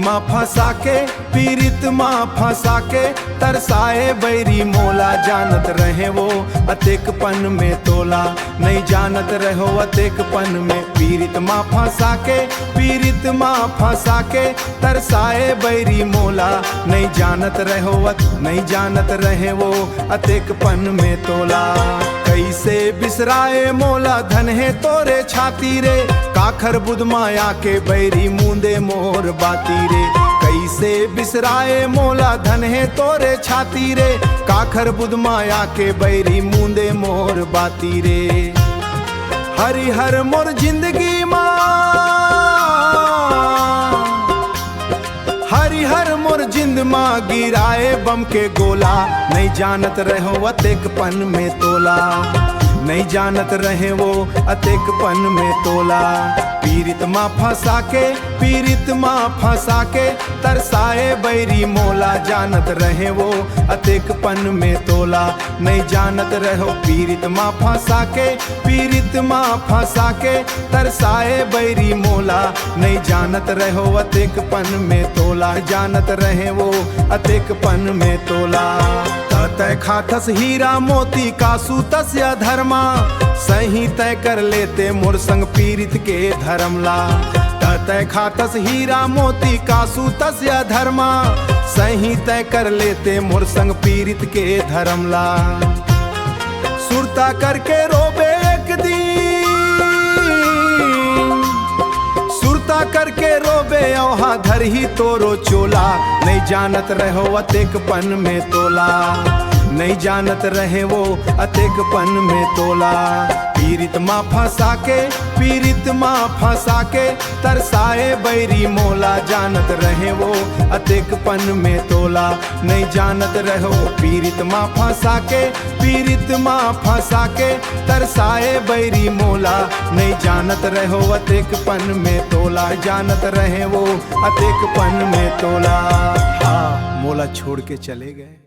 माँ फंसा के पीरित माँ फंसा के तरसाए बैरी मोला। जानत रहे वो अतेकपन में तोला, नहीं जानत रहो अतेकपन में। पीरित माँ फंसा के पीरित माँ फंसा के तरसाए बैरी मोला, नहीं जानत रहो नहीं जानत रहे वो अतेकपन में तोला। कैसे बिसराए मोला धन है तोरे छाती रे, काखर बुध माया के बैरी मूंदे मोर बाती रे। कैसे बिसराए मोला धन है तोरे छाती रे, काखर बुध माया के बैरी मूंदे मोर बाती रे। हरि हर मोर जिंदगी माँ, हरि हर मोर जिंद माँ गिराए बम के गोला, नहीं जानत रहो अतेकपन में तोला, नहीं जानत रहे वो अतेकपन में तोला। पीरित माँ फंसा के पीरित माँ फंसा के तरसाए बैरी मोला, जानत रहे वो अतेकपन में तोला, नहीं जानत रहो। पीरित माँ फंसा के पीरित माँ फंसा के तरसाए बैरी मोला, नहीं जानत रहो अतेकपन में तोला, जानत रहे वो अतेकपन में तोला। तय खाथस हीरा मोती का सूतस या धर्मा, सही तय कर लेते मोर संग पीरित के धर्मला। तय खाथस हीरा मोती का सूतस या धर्मा, सही तय कर लेते मोर संग पीरित के धर्मला। सुरता करके रोबे एक दिन, सुरता करके रोबे औहा धर ही तोरो चोला, नहीं जानत रहो अतेकपन में तोला, नहीं जानत रहे वो अतेकपन में तोला। पीरित माँ फंसा के पीरित माँ फंसा के तरसाए बैरी मोला, जानत रहे वो अतेकपन में तोला, नहीं जानत रहो। पीरित माँ फंसा के पीरित माँ फंसा के तरसाए बैरी मोला, नहीं जानत रहो अतेकपन में तोला, जानत रहे वो अतेकपन में तोला। हाँ, मोला छोड़ के चले गए।